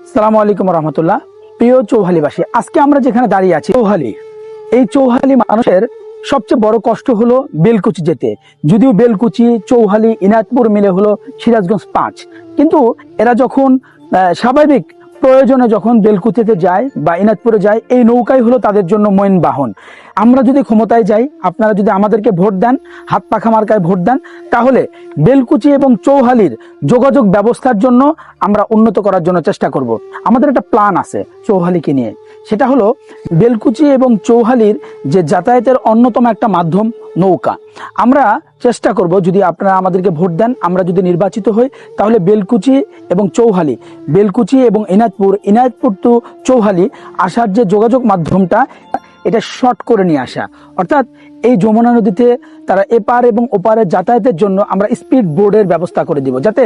আসসালামু আলাইকুম রহমতুল্লাহ। প্রিয় চৌহালিবাসী, আজকে আমরা যেখানে দাঁড়িয়ে আছি চৌহালি, এই চৌহালি মানুষের সবচেয়ে বড় কষ্ট হলো বেলকুচি যেতে। যদিও বেলকুচি, চৌহালি, ইনায়তপুর মিলে হলো সিরাজগঞ্জ 5, কিন্তু এরা যখন স্বাভাবিক প্রয়োজনে যখন বেলকুচিতে যায় বা ইনায়তপুরে যায়, এই নৌকাই হলো তাদের জন্য মেইন বাহন। আমরা যদি ক্ষমতায় যাই, আপনারা যদি আমাদেরকে ভোট দেন, হাত পাখা মার্কায় ভোট দেন, তাহলে বেলকুচি এবং চৌহালির যোগাযোগ ব্যবস্থার জন্য আমরা উন্নত করার জন্য চেষ্টা করব। আমাদের একটা প্ল্যান আছে চৌহালিকে নিয়ে, সেটা হলো বেলকুচি এবং চৌহালির যে যাতায়াতের অন্যতম একটা মাধ্যম নৌকা। আমরা চেষ্টা করব, যদি আপনারা আমাদেরকে ভোট দেন, আমরা যদি নির্বাচিত হই, তাহলে বেলকুচি এবং চৌহালি, বেলকুচি এবং ইনায়তপুর টু চৌহালি আসার যে যোগাযোগ মাধ্যমটা, এটা শর্ট করে নিয়ে আসা। অর্থাৎ এই যমুনা নদীতে তারা এপার এবং ওপারের যাতায়াতের জন্য আমরা স্পিড বোর্ডের ব্যবস্থা করে দিব, যাতে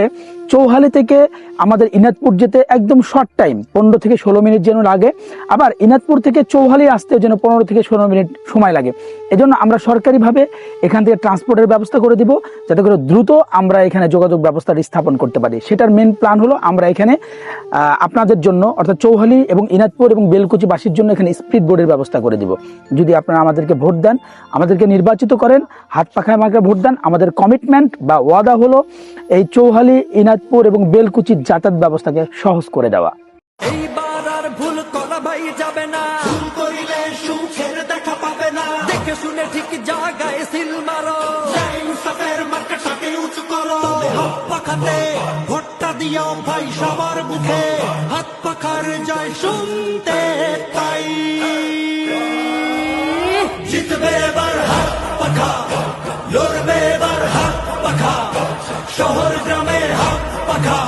চৌহালি থেকে আমাদের ইনায়তপুর যেতে একদম শর্ট টাইম, 15 থেকে 16 মিনিট যেন লাগে, আবার ইনায়তপুর থেকে চৌহালি আসতে যেন 15 থেকে 16 মিনিট সময় লাগে। এজন্য আমরা সরকারিভাবে এখান থেকে ট্রান্সপোর্টের ব্যবস্থা করে দিব, যাতে করে দ্রুত আমরা এখানে যোগাযোগ ব্যবস্থা স্থাপন করতে পারি। সেটার মেন প্ল্যান হলো আমরা এখানে আপনাদের জন্য, অর্থাৎ চৌহালি এবং ইনায়তপুর এবং বেলকুচিবাসীর জন্য এখানে স্পিড বোর্ডের ব্যবস্থা করে দিব। যদি আপনারা আমাদেরকে ভোট দেন, আমাদেরকে নির্বাচিত করেন, হাত পাখায় আমাকে ভোট দেন, আমাদের কমিটমেন্ট বা ওয়াদা হলো এই চৌহালি, ইনায়তপুর এবং বেলকুচির যাতায়াত ব্যবস্থাকে সহজ করে দেওয়া। এইবার আর ভুল করা ভাই যাবে না, ভুল করিলে সুখের দেখা পাবে না। দেখে শুনে ঠিক জায়গায় সিল মারো, ইনসাফের মার্কাটাকে উঁচু করো। হাত পাখাতে ভোটটা দিও ভাই সবার মুখে, হাত পাখার জয় শুনতে তাই। জিতবে এবার হাত পাখা, লড়বে এবার হাত পাখা, শহর গ্রামে হাত পাখা।